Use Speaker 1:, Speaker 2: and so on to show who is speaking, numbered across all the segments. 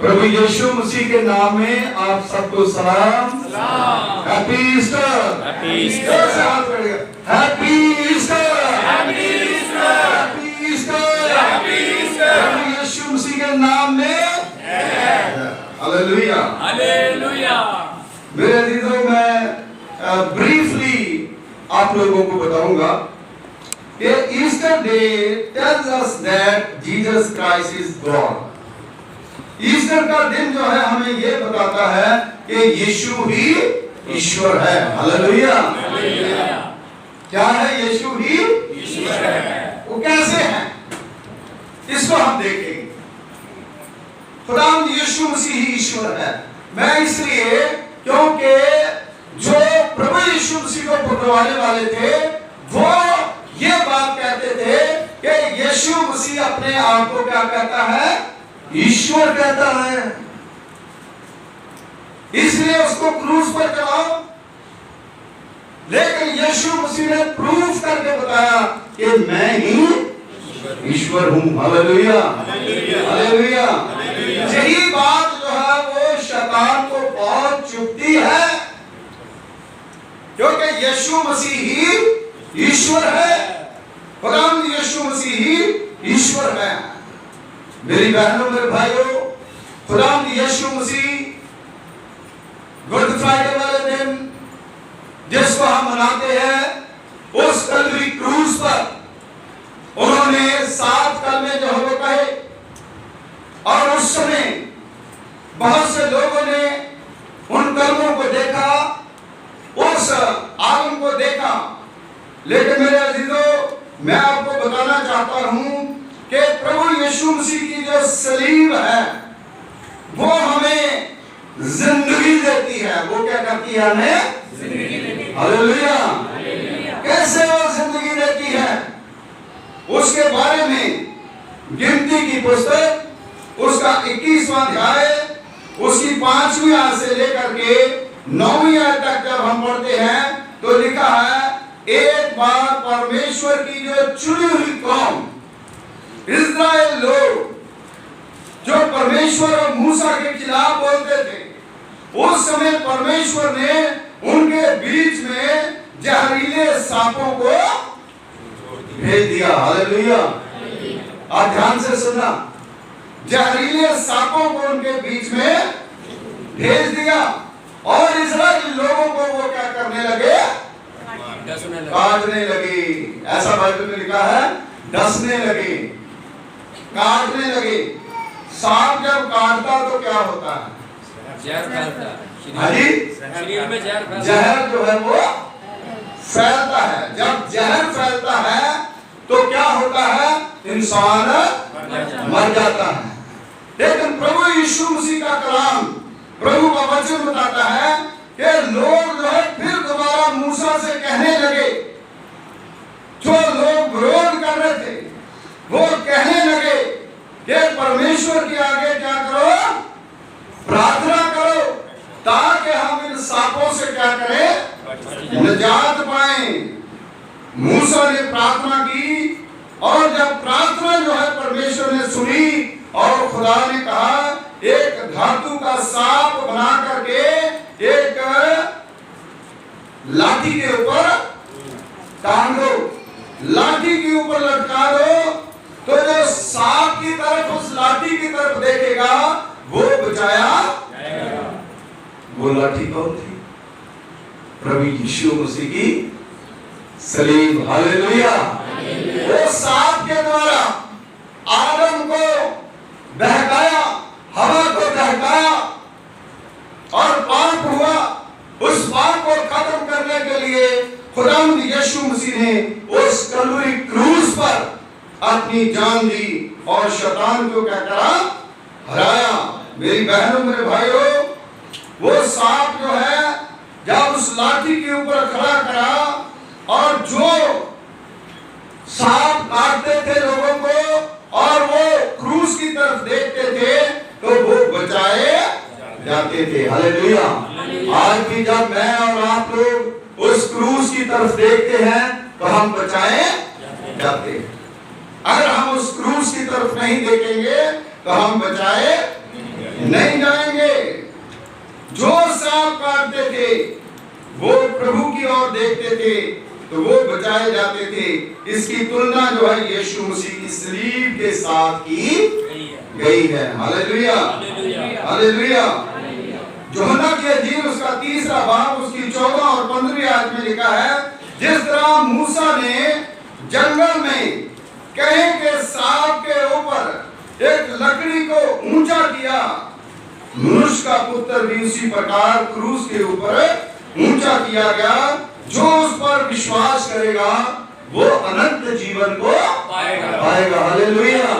Speaker 1: प्रभु यीशु मसीह के नाम में आप सबको सलाम। Happy Easter. Happy Easter. Happy Easter. Happy Easter. प्रभु यीशु मसीह के नाम में हालेलुया। हालेलुया। मेरे अजीजों, मैं ब्रीफली आप लोगों को बताऊंगा कि Easter day tells us that Jesus Christ is God. Easter का दिन जो है हमें ये बताता है कि यीशु ही ईश्वर है। हालेलुया। क्या है? यीशु ही ईश्वर है। वो कैसे है इसको हम देखेंगे। खुदावंद यीशु मसीह ही ईश्वर है। मैं इसलिए क्योंकि जो प्रभु यीशु मसीह को पकड़वाने वाले थे वो ये बात कहते थे कि यीशु मसीह अपने आप को क्या कहता है? ईश्वर कहता है। इसलिए उसको क्रूस पर चढ़ाओ। लेकिन यीशु मसीह ने प्रूफ करके बताया कि मैं ही ईश्वर हूं। हालेलुया। हालेलुया। यही बात जो है वो शैतान को बहुत चुभती है, क्योंकि यीशु मसीह ही ईश्वर है। खुदावंद यीशु मसीह ही ईश्वर है। मेरी बहनों, मेरे भाइयों, खुदावंद यीशु मसीह गुड फ्राइडे वाले दिन जिसको हम मनाते हैं, उस कलवरी क्रूस पर उन्होंने 7 कलमे जो है वो कहे, और उस समय बहुत से लोगों ने उन कलमों को देखा, उस आलम को देखा। लेकिन मेरे अजीजों, मैं आपको बताना चाहता हूं कि प्रभु यीशु मसीह की जो सलीब है वो हमें जिंदगी देती है। वो क्या करती है? हमें जिंदगी देती है। हालेलुया। कैसे वो जिंदगी देती है उसके बारे में गिनती की पुस्तक उसका 21वां अध्याय उसकी 5वीं आयत से लेकर के 9वीं आयत तक जब हम पढ़ते हैं तो लिखा है, एक बार परमेश्वर की जो चुनी हुई कौम इस्राएल लोग जो परमेश्वर और मूसा के खिलाफ बोलते थे, उस समय परमेश्वर ने उनके बीच में जहरीले सांपों को भेज दिया। हालेलुया। आप ध्यान से सुनना, जहरीले सांपों को उनके बीच में भेज दिया और इस्राएली लोगों को वो क्या करने लगे? काटने लगे। ऐसा बाइबल में लिखा है, डसने लगे, काटने लगे। सांप जब काटता तो क्या होता है? जहर फैलता है। शरीर में जहर जो है वो फैलता है। जब जहर फैलता है तो क्या होता है? इंसान मर जाता है। लेकिन प्रभु यीशु मसीह का कलाम, प्रभु का वचन बताता है कि लोग जो है फिर दोबारा मूसा से कहने लगे, जो लोग विरोध कर रहे थे वो कहने लगे कि परमेश्वर के आगे क्या करो? प्रार्थना करो ताकि हम इन सांपों से क्या करें? निजात पाएं। मूसा ने प्रार्थना की और जब प्रार्थना जो है परमेश्वर ने सुनी और खुदा ने कहा, एक धातु का सांप बना करके एक लाठी के ऊपर टांग दो, लाठी के ऊपर लटका दो, तो जो सांप की तरफ उस लाठी की तरफ देखेगा वो बचाया जाएगा। वो लाठी कौन थी? प्रभु यीशु मसीह की सलीब। हालेलुया। वो सांप के द्वारा आदम को बहकाया, हवा को बहकाया और पाप हुआ। उस पाप को खत्म करने के लिए खुदावंद यीशु मसीह ने उस कलवरी क्रूस पर अपनी जान दी और शैतान को क्या करा? हराया। मेरी बहनों, मेरे भाइयों, वो सांप जो है जब उस लाठी के ऊपर खड़ा करा और जो सांप काटते थे लोगों को और वो क्रूस की तरफ देखते थे तो वो बचाए जाते थे। हालेलुया। आज भी जब मैं और आप लोग उस क्रूस की तरफ देखते हैं तो हम बचाए जाते हैं। अगर हम उस क्रूस की तरफ नहीं देखेंगे तो हम बचाए वो प्रभु की ओर देखते थे तो वो बचाए जाते थे। इसकी तुलना जो है यीशु मसीह की सलीब के साथ की गई है। Hallelujah, hallelujah. यूहन्ना की इंजील उसका 3 बाब उसकी 14 और 15 आयत में लिखा है, जिस तरह मूसा ने जंगल में कहीं के सांप के ऊपर एक लकड़ी को ऊंचा किया, मनुष्य का पुत्र भी उसी प्रकार क्रूस के ऊपर ऊंचा किया गया। जो उस पर विश्वास करेगा वो अनंत जीवन को पाएगा। हालेलुया।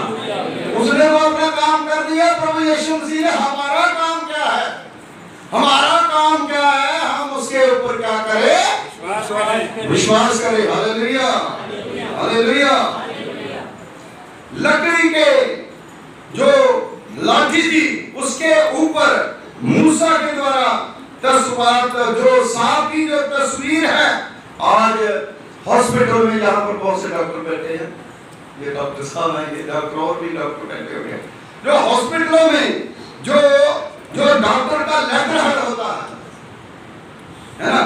Speaker 1: उसने वो अपना काम कर दिया। प्रभु यीशु मसीह ने हमारा काम क्या है? हमारा काम क्या है? हम उसके ऊपर क्या करें? विश्वास करें। Hallelujah, hallelujah. लकड़ी के जो लाठी थी उसके ऊपर मूसा के द्वारा तस्वीर, जो सांप की जो तस्वीर है, आज हॉस्पिटल में जहां पर बहुत से डॉक्टर बैठे हैं, ये डॉक्टर साहब हैं, ये डॉक्टर और भी डॉक्टर बैठे हुए हैं, जो हॉस्पिटलों में जो डॉक्टर का लेटर हेड होता है ना,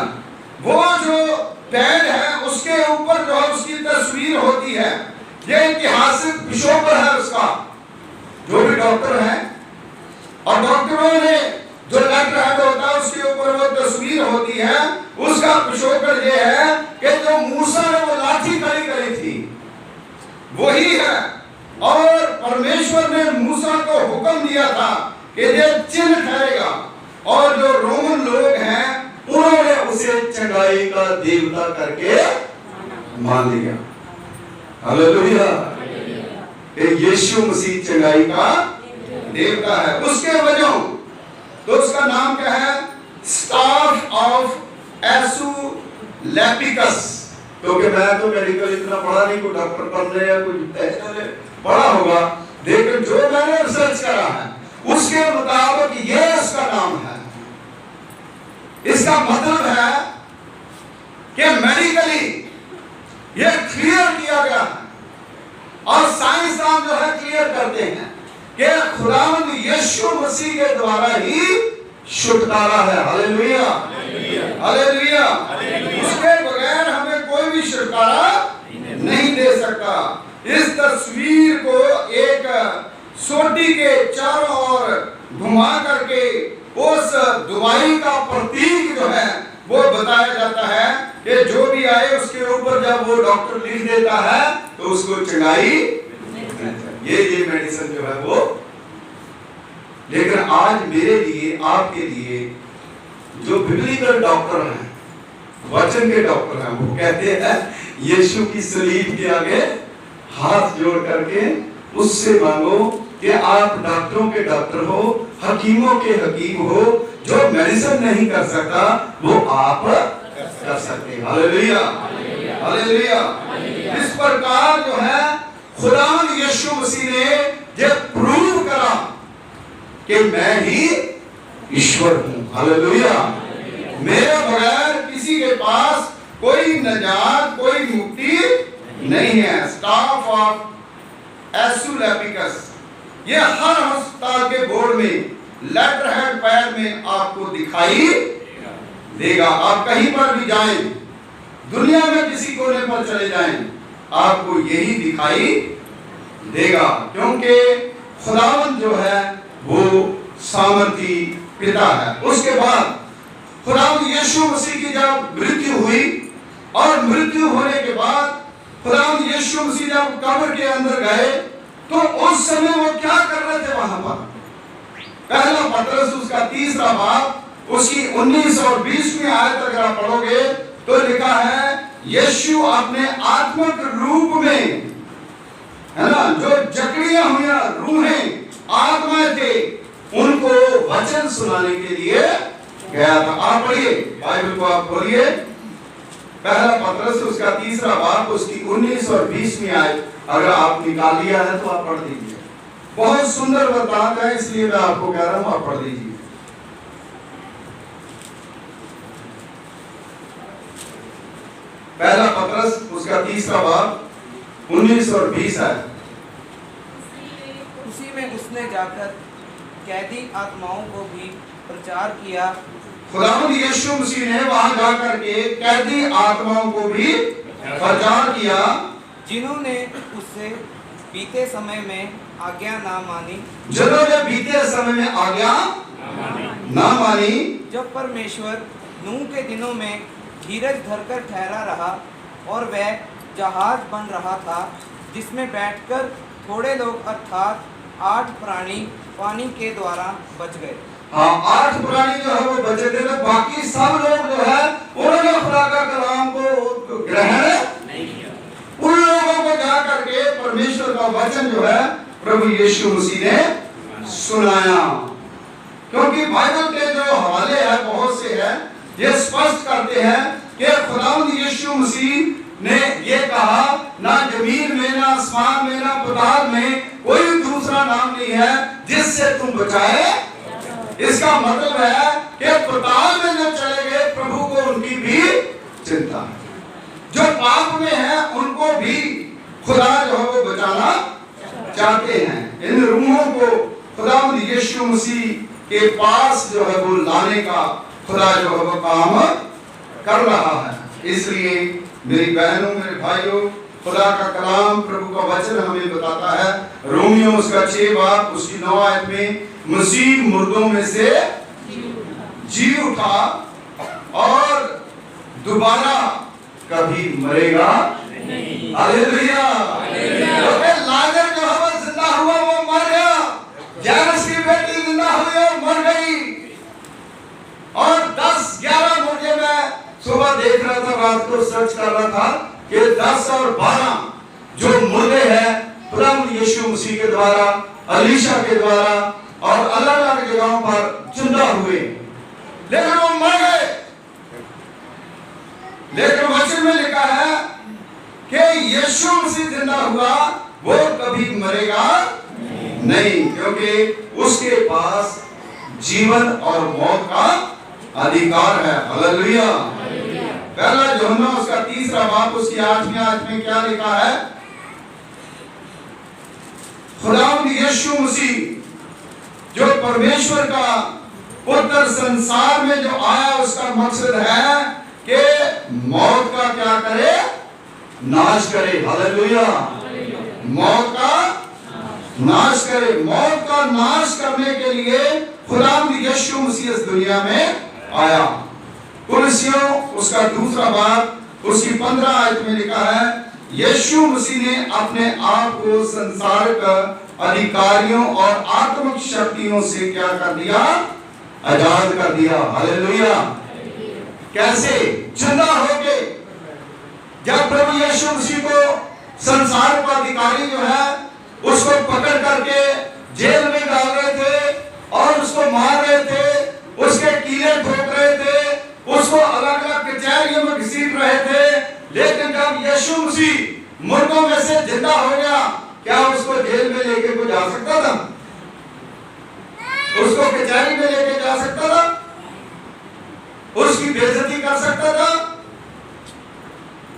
Speaker 1: वो जो पैड है उसके ऊपर जो है उसकी तस्वीर होती है। ये ऐतिहासिक पिछोकड़ है उसका, जो भी डॉक्टर है, और डॉक्टरों ने जो लेटर हेड होता है उसके ऊपर वो तस्वीर होती है। उसका पिछोकड़ ये है कि जो मूसा ने वो लाठी खड़ी करी थी वही है, और परमेश्वर ने मूसा को हुक्म दिया था कि ये चिन्ह ठहरेगा, और जो रोमन लोग हैं उन्होंने उसे चंगाई का देवता करके मान लिया। हालेलुया। यीशु मसीह चंगाई का देवता है। उसके वजह तो उसका नाम क्या है? Staff of Asclepius. क्योंकि मैं तो मेडिकल इतना पढ़ा नहीं, कोई डॉक्टर बनने या कोई पढ़ा होगा, लेकिन जो मैंने रिसर्च करा है उसके मुताबिक ये इसका नाम है। इसका मतलब है कि मेडिकली ये क्लियर किया गया है, और साइंसदान जो है क्लियर करते हैं कि खुदावंद यीशु मसीह के द्वारा ही छुटकारा है। Hallelujah, hallelujah. उसके बगैर हमें कोई भी छुटकारा नहीं दे सकता। इस तस्वीर को एक सोटी के चारों ओर घुमा करके उस दुआई का प्रतीक जो है वो बताया जाता है कि जो भी आए उसके ऊपर जब वो डॉक्टर लिख देता है तो उसको चंगाई, ये मेडिसिन जो है वो। लेकिन आज मेरे लिए, आपके लिए जो बिब्लिकल डॉक्टर हैं, वचन के डॉक्टर हैं, वो कहते हैं यीशु की सलीब के आगे हाथ जोड़ करके उससे मांगो कि आप डॉक्टरों के डॉक्टर हो, हकीमों के हकीम हो, जो मेडिसिन नहीं कर सकता वो आप कर सकते हैं। Hallelujah, hallelujah. इस प्रकार जो है खुदावंद यीशु मसीह ने जब प्रूव करा कि मैं ही ईश्वर हूं। हालेलुया। मेरे बगैर किसी के पास कोई नजात, कोई मुक्ति नहीं है। स्टाफ ऑफ एसुलेपिकस, ये हर अस्पताल के बोर्ड में, लेटर हेड पैड में आपको दिखाई देगा। आप कहीं पर भी जाएं, दुनिया में किसी कोने पर चले जाएं, आपको यही दिखाई देगा, क्योंकि खुदावंद जो है वो सामर्थी पिता है। उसके बाद खुदावंद यीशु मसीह की जब मृत्यु हुई, और मृत्यु होने के बाद खुदावंद यीशु मसीह जब कब्र के अंदर गए तो उस समय वो क्या कर रहे थे वहां पर? पहला पतरस उसका 3 बाब उसकी 19 और 20वीं आयत अगर आप पढ़ोगे तो लिखा है, यीशु अपने आत्मिक रूप में, है ना, जो जकड़ियां हुई रूहें, आत्माएं थे, उनको वचन सुनाने के लिए गया था। आप पढ़िए बाइबल को, आप खोलिए पहला पतरस उसका 3 बाब उसकी 19 और 20वीं आयत, अगर आप निकाल लिया है तो आप पढ़ दीजिए। बहुत सुंदर वृत्तांत है, इसलिए मैं आपको कह रहा हूं आप पढ़ दीजिए। पहला पतरस उसका 3 बाब 19 और 20 है।
Speaker 2: उसी में उसने जाकर कैदी आत्माओं को भी प्रचार किया
Speaker 1: खुदावंद यीशु मसीह ने वहां जाकर के कैदी आत्माओं को भी प्रचार किया,
Speaker 2: जिन्होंने उससे बीते समय में आज्ञा ना मानी,
Speaker 1: जिन्होंने बीते समय में आज्ञा ना मानी।
Speaker 2: जब परमेश्वर नूह के दिनों में धीरज धरकर ठहरा रहा और वह जहाज बन रहा था, जिसमें बैठकर थोड़े लोग अर्थात 8 प्राणी पानी के द्वारा बच गए।
Speaker 1: हाँ, 8 प्राणी जो है वो बचे थे, बाकी सब लोग जो है उन्होंने खुदा का कलाम को ग्रहण नहीं किया। उन लोगों को जा करके परमेश्वर का वचन जो है प्रभु यीशु मसीह ने सुनाया। क्योंकि बाइबल के जो हवाले हैं बहुत से हैं, ये स्पष्ट करते हैं कि खुदावंद यीशु मसीह ने ये कहा, ना जमीन में, ना आसमान में, ना पताल में कोई दूसरा नाम नहीं है जिससे तुम बचाए। इसका मतलब है कि पताल में जो चले गए प्रभु को उनकी भी चिंता है। जो पाप में है उनको भी खुदा जो है वो बचाना चाहते हैं। इन रूहों को खुदावंद यीशु मसीह के पास जो है वो लाने का खुदा जो है वो काम कर रहा है। इसलिए मेरी बहनों, मेरे भाइयों, खुदा का कलाम, प्रभु का वचन हमें बताता है, रोमियो उसका 6 बाब उसकी 9 आयत में, मसीह मुर्दों में से जी उठा और दोबारा कभी मरेगा नहीं। हालेलुया। लाजर जो है वो जिंदा हुआ, वो मर गया। याइरस की बेटी जिंदा हुई और मर गई। और 10-11 मुर्दे में सुबह देख रहा था, रात को सर्च कर रहा था कि 10 और 12 जो मुर्दे हैं प्रभु यीशु मसीह के द्वारा, अलीशा के द्वारा और अलग अलग जगहों पर जिंदा हुए, लेकिन वो मर गए। लेकिन वचन में लिखा है कि यीशु मसीह जिंदा हुआ, वो कभी मरेगा नहीं, क्योंकि उसके पास जीवन और मौत का अधिकार है। हालेलुया। पहला यूहन्ना उसका 3 बाब उसकी 8वीं आयत में क्या लिखा है? खुदावंद यीशु मसीह जो परमेश्वर का पुत्र संसार में जो आया, उसका मकसद है कि मौत का क्या करे? नाश करे। हालेलुया। मौत का नाश करे। मौत का नाश करने के लिए खुदावंद यीशु मसीह इस दुनिया में आया। कुलसियों उसका 2 बाब उसकी 15 आयत में लिखा है, यीशु मसीह ने अपने आप को संसारिक अधिकारियों और आत्मिक शक्तियों से क्या कर दिया? आजाद कर दिया। हालेलुया। कैसे? जिंदा होके। जब प्रभु यीशु मसीह को संसार का अधिकारी जो है उसको पकड़ करके जेल में डाल रहे थे और उसको मार रहे थे, उसके कीले ठोक रहे थे, उसको अलग अलग कचहरियों में घसीट रहे थे, लेकिन जब यीशु मसीह मुर्दों में से जिंदा हो गया, क्या उसको जेल में लेके कोई जा सकता था? उसको कचहरी में लेके जा सकता था? उसकी बेइज्जती कर सकता था?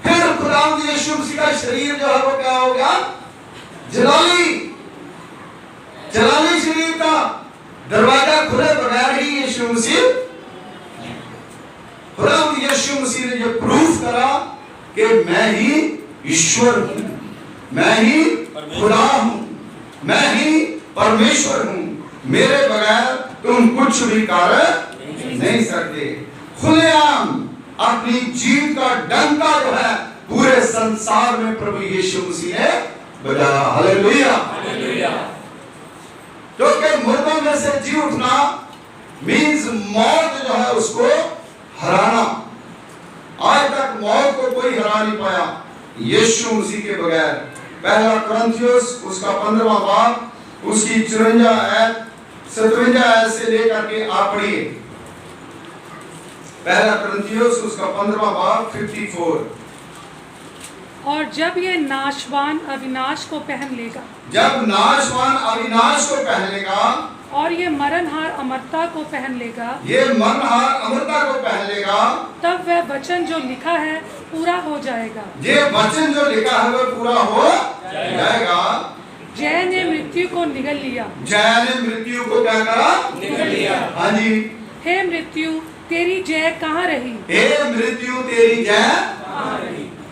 Speaker 1: फिर खुदावंद यीशु मसीह का शरीर जो है वो क्या हो गया? जलाली शरीर का दरवाजा खुले बगैर ही यीशु मसीह, खुदावंद यीशु मसीह ने जो प्रूफ करा कि मैं ही ईश्वर हूं, मैं ही खुदा हूं, मैं ही परमेश्वर हूं, मेरे बगैर तुम कुछ भी कर नहीं सकते। खुलेआम अपनी जीत का डंका जो है पूरे संसार में प्रभु यीशु मसीह ने बजाया। हालेलुया। क्योंकि मुर्दों में से जी उठना मीन्स मौत जो है उसको हराना। आज तक मौत को कोई हरा नहीं पाया यीशु मसीह के बगैर। पहला कुरिन्थियोस उसका 15वां बाब उसकी 54 आयत 57 आयत से लेकर के आप पढ़िए। पहला कुरिन्थियोस उसका 15वां बाब 54।
Speaker 3: और जब ये नाशवान अविनाश को पहन लेगा,
Speaker 1: जब नाशवान अविनाश को पहन लेगा,
Speaker 3: और ये मरणहार अमरता को पहन लेगा,
Speaker 1: ये मरणहार अमरता को पहन लेगा,
Speaker 3: तब वह वचन जो लिखा है पूरा हो जाएगा।
Speaker 1: ये वचन जो लिखा है वह पूरा हो जाएगा।
Speaker 3: जय ने मृत्यु को निगल लिया।
Speaker 1: जय ने मृत्यु को क्या करा? निगल लिया। हाँ जी।
Speaker 3: हे मृत्यु तेरी जय कहाँ रही?
Speaker 1: हे मृत्यु तेरी जय,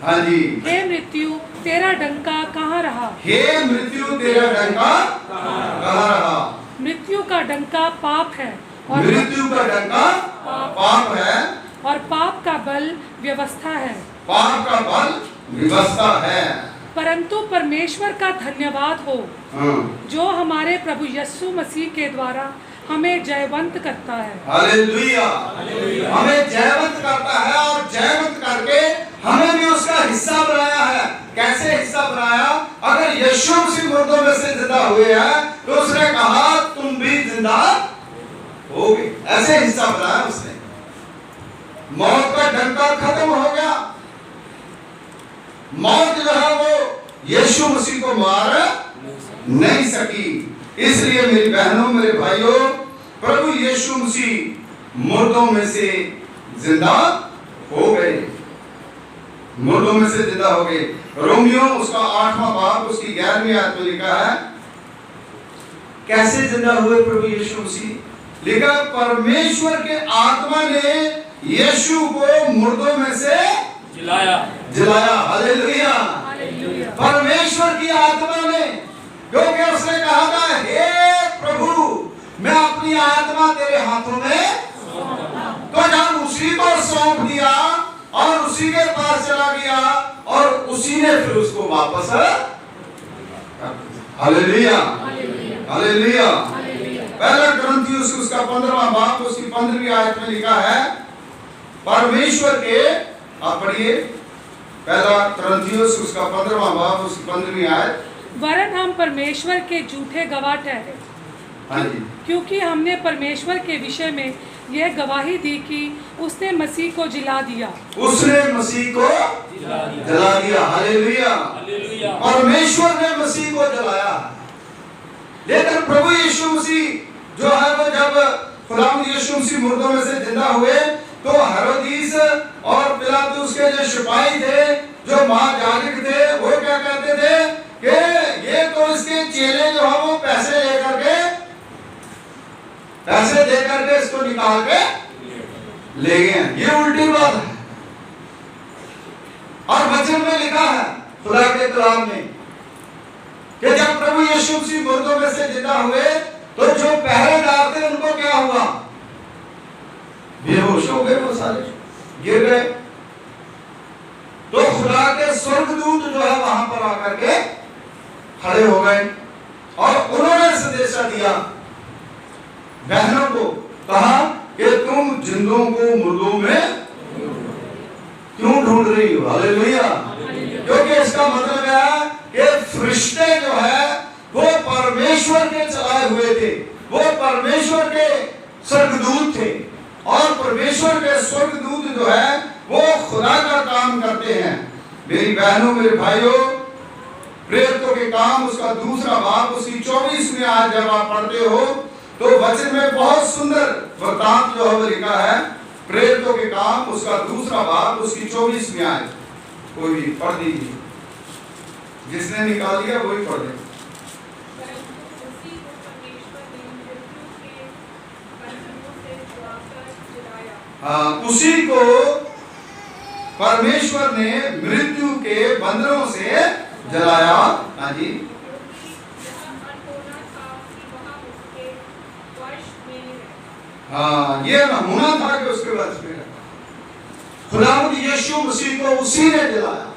Speaker 1: हाँ जी,
Speaker 3: हे मृत्यु तेरा डंका कहाँ रहा?
Speaker 1: हे मृत्यु तेरा डंका कहाँ रहा?
Speaker 3: मृत्यु का डंका पाप है और
Speaker 1: मृत्यु का डंका पाप है
Speaker 3: और पाप का बल व्यवस्था है।
Speaker 1: पाप का बल व्यवस्था है।
Speaker 3: परंतु परमेश्वर का धन्यवाद हो
Speaker 1: हाँ।
Speaker 3: जो हमारे प्रभु यीशु मसीह के द्वारा हमें जयवंत करता है।
Speaker 1: हालेलुया, हमें जयवंत करता है और जयवंत करके हमें भी उसका हिस्सा बनाया है। कैसे हिस्सा बनाया? अगर यीशु मसीह मुर्दों में से जिंदा हुए हैं तो उसने कहा तुम भी जिंदा होगे, ऐसे हिस्सा बनाया उसने। मौत का डंका खत्म हो गया। मौत जो है वो यीशु मसीह को मार नहीं सकी। इसलिए मेरी बहनों मेरे भाइयों, प्रभु यीशु मसीह मुर्दों में से जिंदा हो गए, मुर्दों में से जिंदा हो गए। रोमियो उसका 8वां बाब उसकी 11वीं आयत में लिखा है, कैसे जिंदा हुए प्रभु यीशु मसीह? लिखा परमेश्वर के आत्मा ने यीशु को मुर्दों में से जिलाया। हालेलुया, परमेश्वर की आत्मा ने, क्योंकि उसने कहा था हे प्रभु मैं अपनी आत्मा तेरे हाथों में, तो जब उसी को सौंप दिया और उसी के पास चला गया और उसी ने फिर उसको वापस, हालेलुया हालेलुया। पहला कुरिन्थियों उसका 15वां बाब उसकी 15वीं आयत में लिखा है, परमेश्वर के, आप पढ़िए पहला कुरिन्थियों उसका 15वां बाब उसकी 15वीं आयत।
Speaker 3: वरन हम परमेश्वर के झूठे गवाह ठहरे,
Speaker 1: हाँ जी,
Speaker 3: क्योंकि हमने परमेश्वर के विषय में यह गवाही दी कि उसने मसीह को जिला दिया।
Speaker 1: उसने मसीह को जला दिया। हालेलुया, परमेश्वर ने मसीह को जलाया। लेकिन प्रभु यीशु मसीह जो है वो जब खुदावंद यीशु मसीह मुर्दों में से जिंदा हुए तो हेरोदिस और पिलातुस के जो सिपाही थे, जो महायाजक थे, वो क्या कहते थे कि ये तो इसके चेले जो है वो पैसे दे करके इसको निकाल के ले गए। ये उल्टी बात है। और वचन में लिखा है खुदा के कलाम में कि जब प्रभु यीशु मसीह मुर्दों में से जिंदा हुए तो जो पहरेदार थे उनको क्या हुआ? बेहोश हो गए, वो सारे गिर गए। तो खुदा के स्वर्गदूत जो है वहां पर आकर के खड़े हो गए और उन्होंने संदेशा दिया बहनों को, कहा कि तुम जिंदों को मुर्दों में क्यों ढूंढ रही हो? हालेलुया, क्योंकि इसका मतलब है कि फरिश्ते जो है वो परमेश्वर के चलाए हुए थे, वो परमेश्वर के स्वर्गदूत थे और परमेश्वर के स्वर्गदूत जो है वो खुदा का काम करते हैं। मेरी बहनों मेरे भाइयों, प्रेरितों के काम उसका 2रा बाब उसकी 24वीं आयत जब आप पढ़ते हो तो वचन में बहुत सुंदर वृत्तांत जो है वो लिखा है। प्रेरितों के काम उसका 2रा बाब उसकी 24वीं आयत, कोई भी पढ़ दीजिए, जिसने निकाल लिया वही पढ़ दे। उसी को परमेश्वर ने मृत्यु के बंधनों से जलाया। हाँ जी, हाँ, ये नमूना था कि उसके वश में खुदावंद यीशु मसीह को उसी ने जलाया,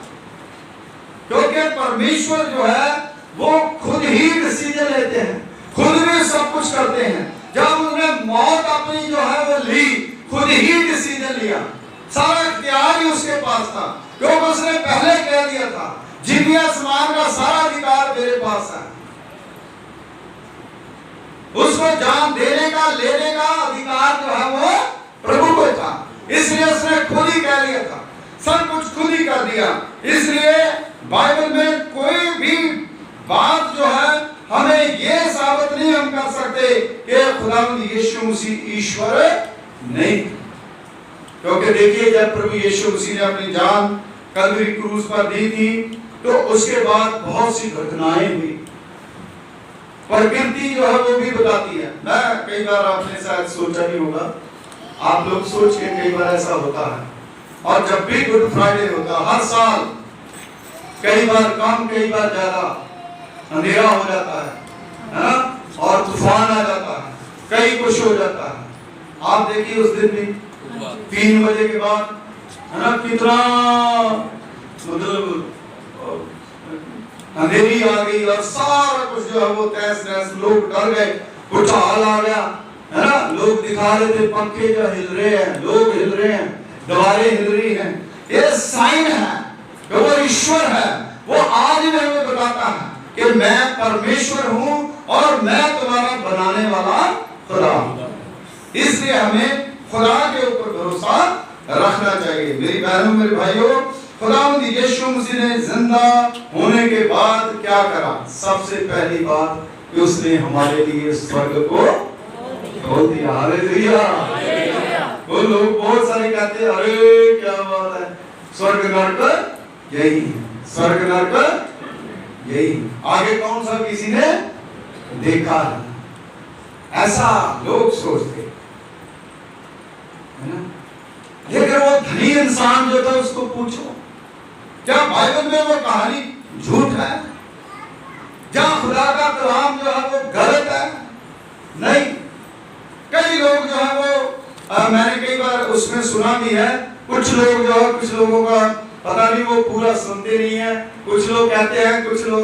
Speaker 1: क्योंकि परमेश्वर जो है वो खुद ही डिसीजन लेते हैं, खुद भी सब कुछ करते हैं। जब उन्होंने मौत अपनी जो है वो ली, खुद ही डिसीजन लिया, सारा इख्तियार ही उसके पास था, क्योंकि उसने पहले कह दिया था जिन्हें आसमान का सारा अधिकार मेरे पास है। उसको जान देने का लेने का अधिकार जो है वो प्रभु को था, इसलिए उसने खुद ही कह लिया था, सब कुछ खुद ही कर दिया। इसलिए बाइबल में कोई भी बात जो है हमें ये साबित नहीं हम कर सकते कि खुदावंद यीशु मसीह ईश्वर नहीं, क्योंकि देखिए जब प्रभु यीशु मसीह ने अपनी जान कलवरी क्रूस पर दी थी तो उसके बाद बहुत सी घटनाएं हुई। प्रकृति जो है वो भी बताती है। मैं कई बार आपने शायद सोचा भी होगा आप लोग सोच के कई बार ऐसा होता है, और जब भी गुड फ्राइडे होता हर साल, कई बार कम कई बार ज्यादा अंधेरा हो जाता है ना, और तूफान आ जाता है, कई कुछ हो जाता है। आप देखिए उस दिन भी 3 बजे के बाद है ना, कितना मतलब अंधेरी आ गई और सारा कुछ जो है वो तहस नहस, लोग डर गए, कुछ हाल आ गया है ना। लोग दिखा रहे थे पंखे जो हिल रहे हैं, लोग हिल रहे हैं, दीवारें हिल रही हैं। ये साइन है कि वो ईश्वर है, वो आज भी हमें बताता है कि मैं परमेश्वर हूं और मैं तुम्हारा बनाने वाला खुदा हूं। इसलिए हमें खुदा के ऊपर भरोसा रखना चाहिए। मेरी बहनों मेरे भाइयों, खुदावंद यीशु मसीह ने जिंदा होने के बाद क्या करा? सबसे पहली बात कि उसने हमारे लिए स्वर्ग को खोल दिया। हालेलुया। वो लोग बहुत सारे कहते हैं अरे क्या बात है, स्वर्ग नरक यही है, स्वर्ग नरक यही। आगे कौन सा किसी ने देखा है? ऐसा लोग सोचते है ना। लेकिन वो धनी इंसान जो था उसको पूछो, क्या बाइबल में वो कहानी झूठ है? जहां खुदा का कलाम जो है वो गलत है? नहीं। कई लोग जो है वो मैंने कई बार उसमें सुना भी है, कुछ लोग जो है, कुछ लोगों का पता नहीं वो पूरा सुनते नहीं है। कुछ लोग कहते हैं, कुछ लोग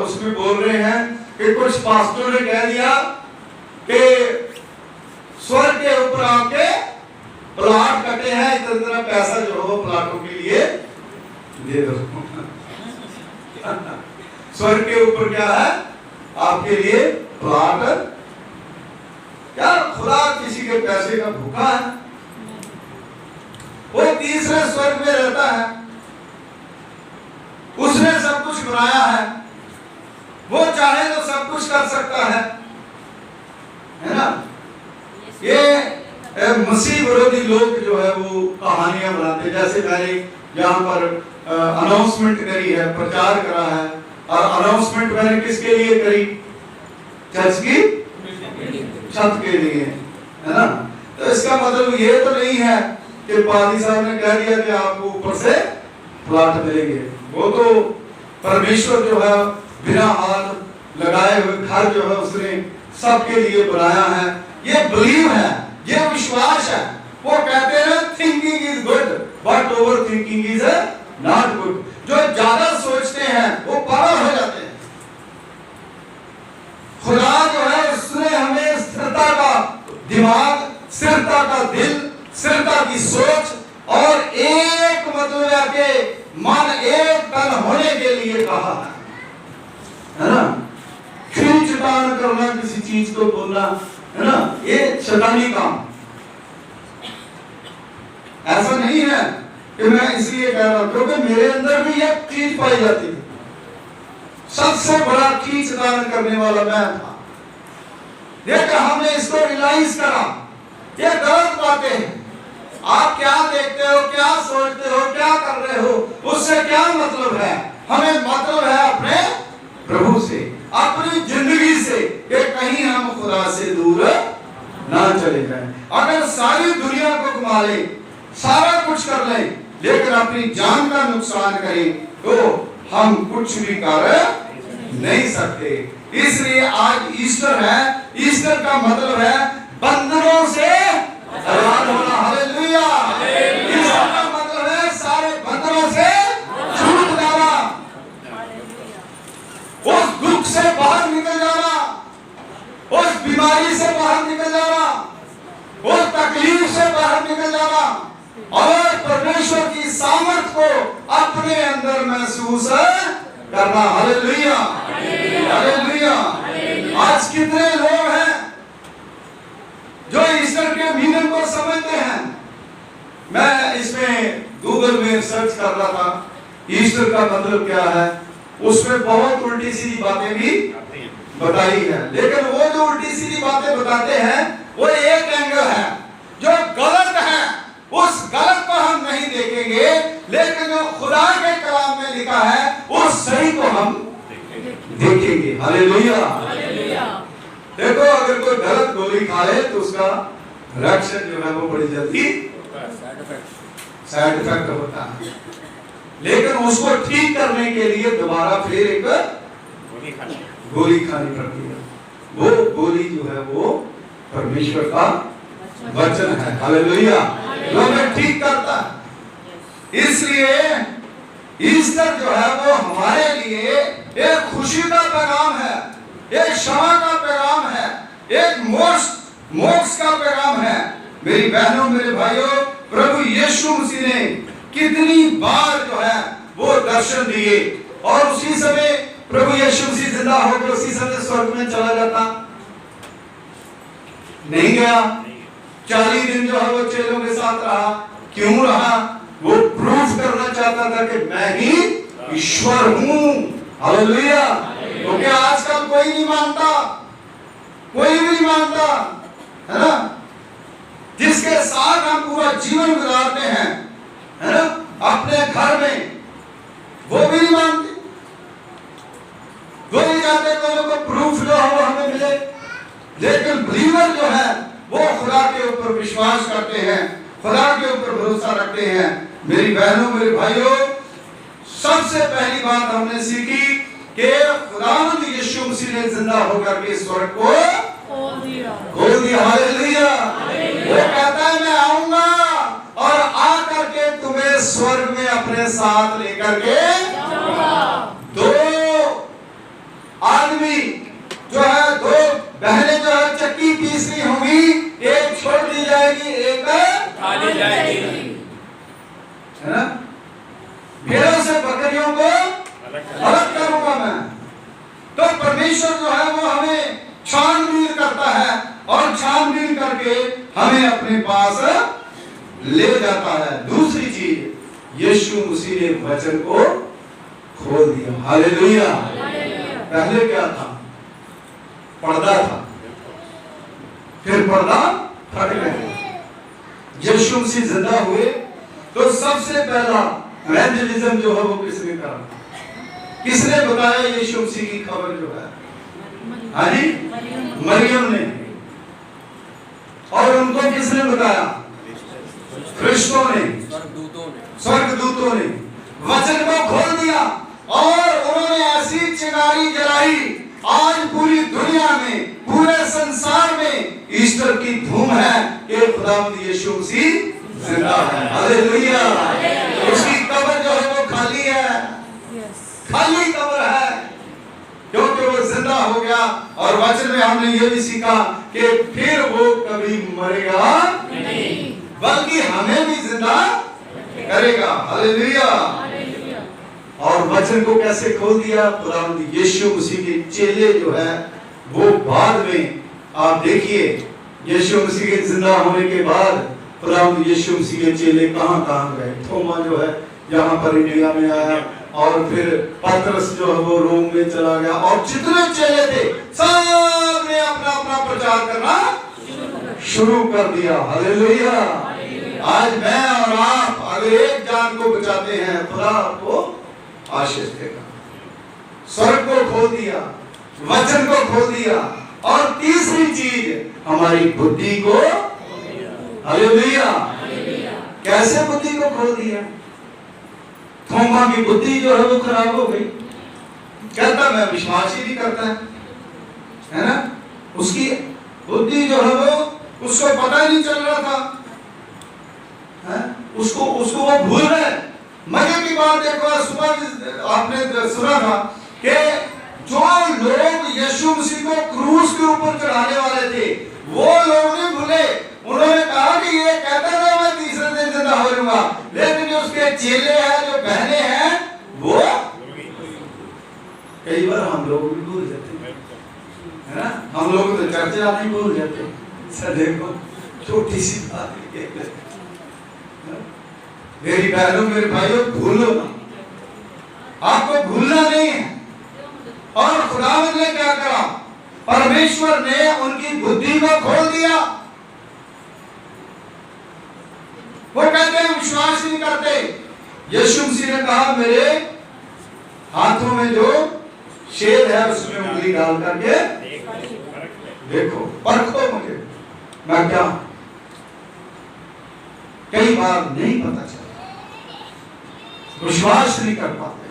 Speaker 1: उसमें बोल रहे हैं कि कुछ पास्टरों ने कह दिया कि स्वर्ग के ऊपर आके प्लाट कटे हैं, इतना पैसा जो हो प्लाटों के लिए दे दो। स्वर्ग के ऊपर क्या है आपके लिए? प्लाट। क्या खुदा किसी के पैसे का भूखा है? वो तीसरे स्वर्ग में रहता है, उसने सब कुछ बनाया है, वो चाहे तो सब कुछ कर सकता है ना। ये मसीह विरोधी लोग जो है वो कहानियां बनाते, जैसे मैंने यहाँ पर अनाउंसमेंट करी है, प्रचार करा है, और अनाउंसमेंट मैंने किसके लिए करी? चर्च की छत के लिए, है ना। तो इसका मतलब ये तो नहीं है कि पादी साहब ने कह दिया कि आपको ऊपर से प्लाट मिलेंगे। वो तो परमेश्वर जो है बिना हाथ लगाए हुए घर जो है उसने सबके लिए बनाया है। ये बिलीव है, ये विश्वास है। वो कहते हैं thinking is good but over thinking is not good. जो ज्यादा सोचते हैं वो पागल हो जाते हैं। खुदा जो है उसने हमें स्थिरता का दिमाग, स्थिरता का दिल, स्थिरता की सोच और एक मतलब है कि मन एक तन होने के लिए कहा है ना। खींचतान करना, किसी चीज को बोलना, है ना, ये शैतानी काम। ऐसा नहीं है कि मैं इसलिए कह रहा हूं क्योंकि मेरे अंदर भी ये चीज पाई जाती है। सबसे बड़ा खींचतान करने वाला मैं था, लेकिन हमने इसको रियलाइज करा ये गलत बातें हैं। आप क्या देखते हो, क्या सोचते हो, क्या कर रहे हो, उससे क्या मतलब है? हमें मतलब है अपने प्रभु से, अपनी जिंदगी से, कि कहीं हम खुदा से दूर ना चले जाएं। अगर सारी दुनिया को घुमा ले, सारा कुछ कर ले, लेकिन अपनी जान का नुकसान करें तो हम कुछ भी कर नहीं सकते। इसलिए आज ईस्टर है। ईस्टर का मतलब है बंधनों से आजाद होना। हालेलुया। ईस्टर का मतलब है सारे बंधनों से छूट जाना, उस दुख से बाहर निकल जाना, उस बीमारी से बाहर निकल जाना, उस तकलीफ से बाहर निकल जाना और परमेश्वर की सामर्थ को अपने अंदर महसूस करना। Hallelujah, hallelujah. आज कितने लोग हैं जो ईस्टर के मीनिंग को समझते हैं? मैं इसमें गूगल में सर्च कर रहा था ईस्टर का मतलब क्या है, उसमें बहुत उल्टी सीधी बातें भी बताई है। लेकिन वो जो उल्टी सीधी बातें बताते हैं वो एक एंगल है जो गलत है, उस गलत को हम नहीं देखेंगे, लेकिन जो खुदा के कलाम में लिखा है उस सही को हम देखेंगे। हालेलुया। देखो, अगर कोई गलत गोली खा ले तो उसका रिएक्शन जो है वो बड़ी जल्दी साइड इफेक्ट होता है, लेकिन उसको ठीक करने के लिए दोबारा फिर एक गोली खानी पड़ती है। वो गोली जो है वो परमेश्वर का वचन है। हालेलुया, जो हमें ठीक करता है। इसलिए ईस्टर जो है वो हमारे लिए एक खुशी का पैगाम है, एक क्षमा का पैगाम है, एक मोक्ष का पैगाम है। मेरी बहनों, मेरे भाइयों, प्रभु यीशु मसीह ने कितनी बार जो है वो दर्शन दिए, और उसी समय प्रभु यीशु मसीह जिंदा होकर उसी समय स्वर्ग में चला जाता नहीं गया। 40 दिन जो है वो चेलों के साथ रहा। क्यों रहा? वो प्रूफ करना चाहता था कि मैं ही ईश्वर हूं। हालेलुया। क्योंकि आजकल कोई नहीं मानता, कोई भी नहीं मानता, है ना? जिसके साथ हम पूरा जीवन गुजारते हैं, है ना, अपने घर में, वो भी नहीं मानते। वो नहीं चाहते कि प्रूफ जो है वो हमें मिले। लेकिन बिलीवर जो है वो खुदा के ऊपर विश्वास करते हैं, खुदा के ऊपर भरोसा रखते हैं। मेरी बहनों, मेरे भाइयों, सबसे पहली बात हमने सीखी कि खुदावंद यीशु मसीह ने जिंदा होकर के स्वर्ग को खोल दिया। हालेलुया। वो कहता है मैं आऊंगा और आकर के तुम्हें स्वर्ग में अपने साथ लेकर के दो आदमी जो है, दो बहनें जो है चक्की पीसनी होगी, एक छोड़ दी जाएगी, एक खाली जाएगी, है ना? भेड़ों से बकरियों को अलग करूंगा मैं। तो परमेश्वर जो है वो हमें छानबीन करता है और छानबीन करके हमें अपने पास ले जाता है। दूसरी चीज, यीशु मसीह ने वचन को खोल दिया। हालेलुया। पहले क्या था? पर्दा था, फिर पर्दा फट गया। यीशु मसीह जिंदा हुए तो सबसे पहला इवेंजलिज्म जो है वो किसने करा? किसने बताया यीशु मसीह की खबर जो है? हाँ जी, मरियम ने। और उनको किसने बताया? फरिश्तों ने, स्वर्गदूतों ने वचन को खोल दिया, और उन्होंने ऐसी चिंगारी जलाई, आज पूरी दुनिया में, पूरे संसार में ईस्टर की धूम है कि खुदावंद यीशु मसीह जिंदा है। हालेलुया। उसकी कब्र जो है वो खाली है, खाली कब्र है, क्योंकि वो जिंदा हो गया। और वचन में हमने ये भी सीखा कि फिर वो कभी मरेगा नहीं, बल्कि हमें भी जिंदा करेगा। हालेलुया। और वचन को कैसे खोल दिया? खुदावंद यीशु मसीह के चेले जो है वो बाद में, आप देखिए, यीशु मसीह के जिंदा होने के बाद खुदावंद यीशु मसीह के चेले कहां कहां गए। थोमा जो है यहाँ पर इंडिया में आया, और फिर पतरस जो है वो रोम में चला गया, और जितने चेले थे सब ने अपना अपना प्रचार करना शुरू कर दिया। हालेलुया। आज मैं और आप अगर एक जान को बचाते हैं, खुदा आपको आशीष देगा। स्वर्ग को खोल दिया, वचन को खोल दिया, और तीसरी चीज हमारी बुद्धि को, हालेलुया, कैसे बुद्धि को खोल दिया? थोमा की बुद्धि जो है वो खराब हो गई, कहता मैं विश्वास ही नहीं करता है ना? उसकी बुद्धि जो है वो, उसको पता ही नहीं चल रहा था, है? उसको वो भूल रहे। मजे की बात देखो, सुबह आपने सुना था कि जो लोग यीशु मसीह को क्रूस के ऊपर चढ़ाने वाले थे, वो लोग नहीं भूले। उन्होंने कहा कि ये कहता था मैं तीसरे दिन जिंदा हो जाऊंगा, लेकिन जो उसके चेले हैं, जो बहने हैं, वो कई बार हम लोग भी भूल जाते हैं, है ना? हम लोग तो चर्च आने ही भूल जाते हैं। देखो छोटी सी बात, मेरी बहनों, मेरे भाइयों, भूलो ना, आपको भूलना नहीं है। और खुदावंद ने क्या करा? परमेश्वर ने उनकी बुद्धि को खोल दिया। वो कहते हैं विश्वास नहीं करते। यीशु मसीह ने कहा मेरे हाथों में जो छेद है उसमें उंगली डाल करके देखो, परखो मुझे, मैं क्या बार नहीं पता चलता, विश्वास नहीं कर पाते।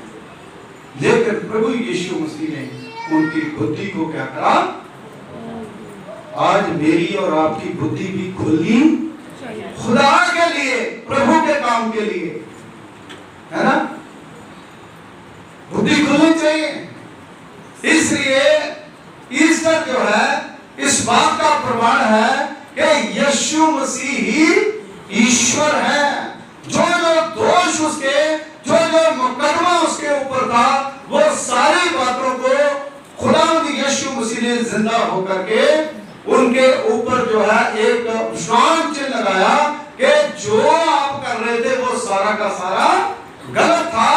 Speaker 1: लेकिन प्रभु यीशु मसीह ने उनकी बुद्धि को क्या करा? आज मेरी और आपकी बुद्धि भी खुली खुदा के लिए, प्रभु के काम के लिए, है ना? बुद्धि खुलनी चाहिए। इसलिए ईस्टर जो है इस बात का प्रमाण है कि यीशु मसीह ही ईश्वर है। जो जो दोष उसके, जो जो मुकदमा उसके ऊपर था, वो सारी बातों को खुदावंद यीशु मसीह ने जिंदा होकर के उनके ऊपर जो है एक विश्राम चिन्ह लगाया कि जो आप कर रहे थे वो सारा का सारा गलत था।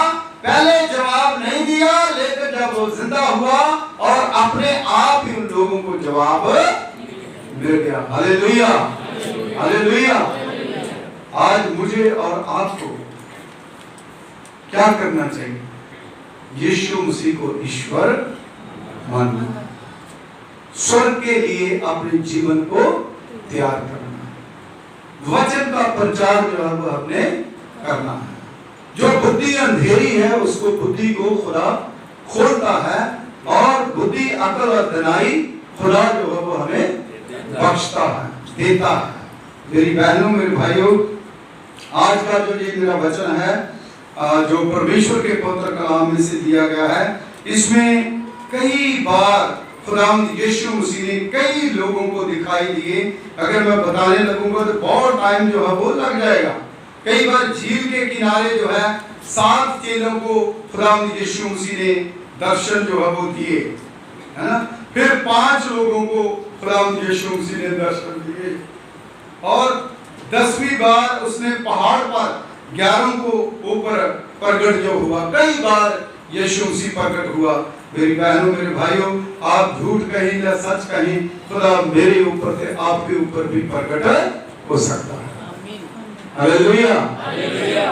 Speaker 1: पहले जवाब नहीं दिया, लेकिन जब वो जिंदा हुआ और अपने आप ही उन लोगों को जवाब मिल गया। Hallelujah, hallelujah. आज मुझे और आपको क्या करना चाहिए? यीशु मसीह को ईश्वर मानना, स्वर्ग के लिए अपने जीवन को तैयार करना, वचन का प्रचार जो है वो हमने करना है। जो बुद्धि अंधेरी है उसको बुद्धि को खुदा खोलता है, और बुद्धि, अकल और दानाई खुदा जो है वो हमें बख्शता है, देता है। मेरी बहनों, मेरे भाइयों, आज का जो ये मेरा वचन है जो परमेश्वर के पवित्र कलाम में से दिया गया है, इसमें कई बार खुदावंद यीशु मसीह ने कई लोगों को दिखाई दिए। अगर मैं बताने लगूंगा तो बहुत टाइम जो है वो लग जाएगा। कई बार झील के किनारे जो है 7 चेलों को खुदावंद यीशु मसीह ने दर्शन जो है वो दिए, है ना? फिर 5 लोगों को खुदावंद यीशु मसीह ने दर्शन दिए, और 10वीं बार उसने पहाड़ पर 11 को ऊपर प्रकट जो हुआ। कई बार यीशु मसीह प्रकट हुआ। मेरी बहनों, मेरे भाइयों, आप झूठ कहीं या सच कहीं, खुदा मेरे ऊपर से आपके ऊपर भी प्रकट हो सकता है। Hallelujah, hallelujah.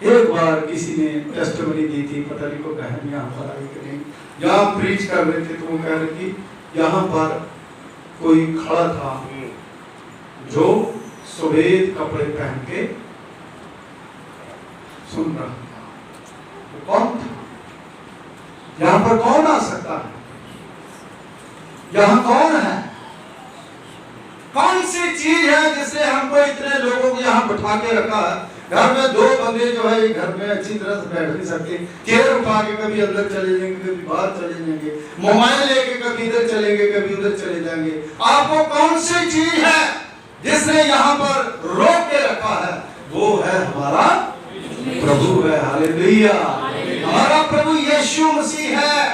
Speaker 1: एक बार किसी ने टेस्टिमनी दी थी, पता नहीं को बहन यहाँ पर आई कि नहीं, यहाँ प्रीच कर रहे थे, तो वो कह रहे थी यहाँ पर कोई खड़ा था जो सफेद कपड़े पहन के सुन रहा था। वो कौन था? यहाँ पर कौन आ सकता है? यहाँ कौन है? कौन सी चीज है जिसने हमको इतने लोगों को यहाँ बिठा के रखा है? घर में 2 बंदे जो है घर में अच्छी तरह से बैठ नहीं सकते, चेयर उठा के कभी अंदर चले जाएंगे, कभी बाहर चले जाएंगे, मोबाइल लेके कभी इधर चलेंगे, कभी उधर चले जाएंगे। आपको कौन सी चीज है जिसने यहाँ पर रोक के रखा है? वो है हमारा प्रभु है। हालेलुया, हमारा प्रभु यीशु मसीह है,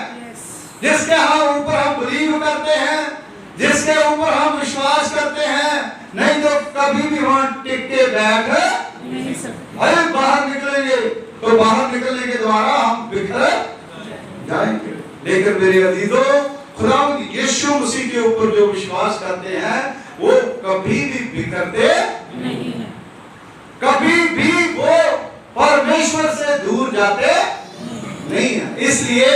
Speaker 1: जिसके ऊपर हम बिलीव करते हैं, जिसके ऊपर हम विश्वास करते हैं। नहीं तो कभी भी वहां टिक के बैठ नहीं सकते। अरे बाहर निकलेंगे तो बाहर निकलने के द्वारा हम बिखर जाएंगे। लेकिन मेरे अजीजों, खुदावंद यीशु मसीह के ऊपर जो विश्वास करते हैं वो कभी भी बिखरते नहीं है, कभी भी वो परमेश्वर से दूर जाते नहीं है। इसलिए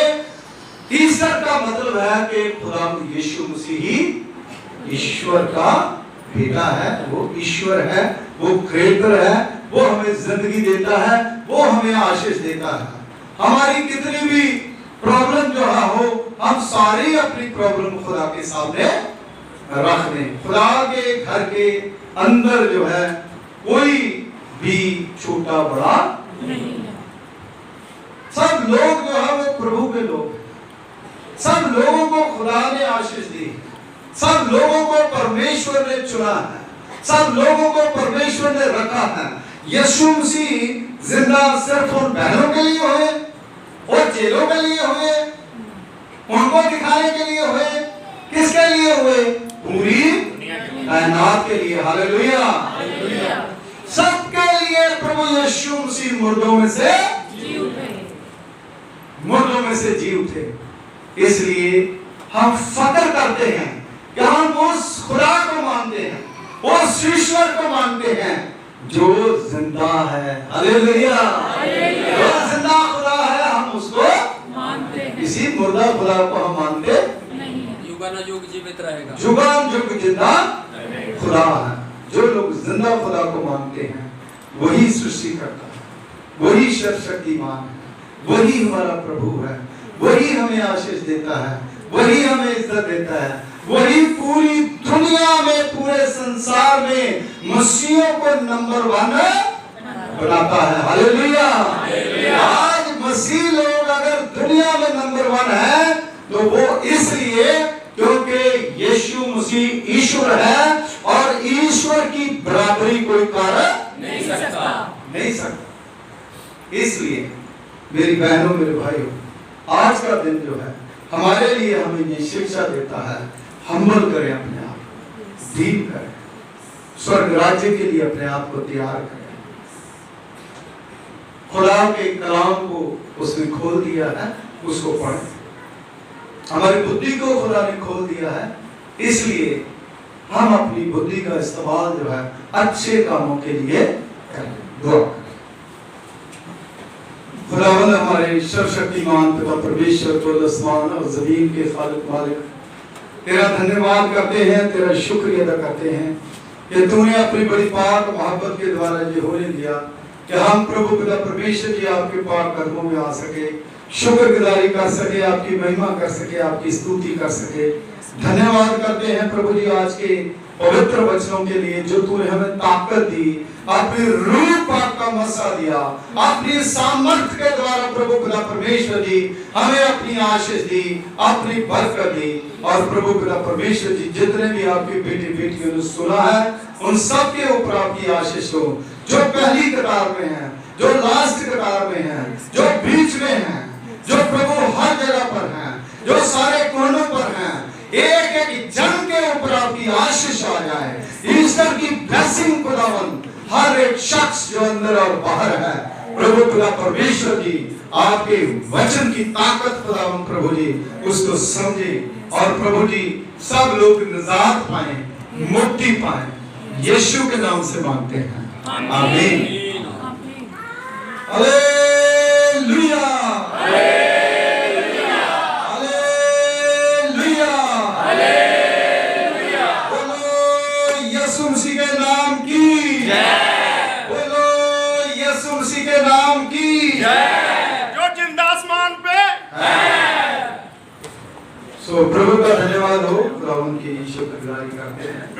Speaker 1: ईस्टर का मतलब है कि खुदावंद यीशु मसीह ही ईश्वर का बेटा है, वो ईश्वर है, वो क्रिएटर है, वो हमें जिंदगी देता है, वो हमें आशीष देता है। हमारी कितनी भी प्रॉब्लम जो है हो, हम सारी अपनी प्रॉब्लम खुदा के सामने रख दें। खुदा के घर के अंदर जो है कोई भी छोटा बड़ा नहीं है। सब लोग जो है वो प्रभु के लोग हैं। सब लोगों को खुदा ने आशीष दी, सब लोगों को परमेश्वर ने चुना है, सब लोगों को परमेश्वर ने रखा है। यीशु मसीह जिंदा सिर्फ उन बहनों के लिए हुए और चेलों के लिए हुए, उनको दिखाने के लिए हुए। किसके लिए हुए? पूरी कायनात के लिए। हालेलुया, सबके लिए प्रभु यीशु मसीह मुर्दों में से जी उठे। इसलिए हम फख्र करते हैं कि हम उस खुदा को मानते हैं, उस ईश्वर को मानते हैं जो जिंदा है। हालेलुया, जो जिंदा खुदा है हम उसको मानते हैं, किसी मुर्दा खुदा को हम मानते नहीं। युगानुयुग जीवित रहेगा, युगानुयुग जिंदा खुदा है। जो लोग जिंदा खुदा को मानते हैं वही सृष्टि करता है, वही सर्वशक्तिमान है, वही हमारा प्रभु है, वही हमें आशीष देता है, वही हमें इज्जत देता है, वही पूरी दुनिया में, पूरे संसार में मसीहों को नंबर 1 बनाता है। हालेलुया। आज मसीह लोग अगर दुनिया में नंबर 1 है तो वो इसलिए क्योंकि यीशु मसीह ईश्वर है और ईश्वर की बराबरी कोई कर नहीं सकता। इसलिए मेरी बहनों, मेरे भाइयों, आज का दिन जो है हमारे लिए हमें ये शिक्षा देता है, हम्बल करें अपने आप, दीन करें, स्वर्ग राज्य के लिए अपने आप को तैयार करें। खुदा के कलाम को उसने खोल दिया है, उसको पढ़ें। हमारी बुद्धि को खुदा ने खोल दिया है, इसलिए हम अपनी बुद्धि का इस्तेमाल जो है अच्छे कामों के लिए करें। दुआ करें। खुदावंद हमारे सर्वशक्तिमान पिता परमेश्वर, तो आसमान और जमीन के खालिक मालिक, तेरा धन्यवाद करते हैं, तेरा शुक्रिया अदा करते हैं कि तूने अपनी बड़ी पाक मोहब्बत के द्वारा ये होने दिया कि हम प्रभु पिता परमेश्वर जी आपके पाक कदमों में आ सके, शुक्रगुजारी कर सके, आपकी महिमा कर सके, आपकी स्तुति कर सके। धन्यवाद करते हैं प्रभु जी आज के पवित्र वचनों के लिए, जो तूने हमें ताकत दी, अपनी रूह पाक का मसा दिया, अपनी सामर्थ्य के द्वारा प्रभु पिता परमेश्वर जी हमें अपनी आशीष दी, अपनी बरकत दी। और प्रभु पिता परमेश्वर जी जितने भी आपके बेटे बेटियों ने सुना है उन सब के ऊपर आपकी आशीष हो, जो पहली कतार में है, जो लास्ट कतार में है, जो बीच में है, जो प्रभु हर जगह पर है, जो सारे कोनों पर है, एक एक जन के ऊपर आपकी आशीष आ जाए। ईश्वर की ब्लेसिंग खुदावंद हर एक शख्स जो अंदर और बाहर है, प्रभु पिता परमेश्वर जी आपके वचन की ताकत खुदावंद प्रभु जी उसको समझे, और प्रभु जी सब लोग निजात पाए, मुक्ति पाए। यीशु के नाम से मांगते हैं, आमीन। हालेलुया। नाम की
Speaker 4: जो जिंदा आसमान पे है।
Speaker 1: सो प्रभु का धन्यवाद हो, खुदा उनकी शुक्रगुजारी करते हैं।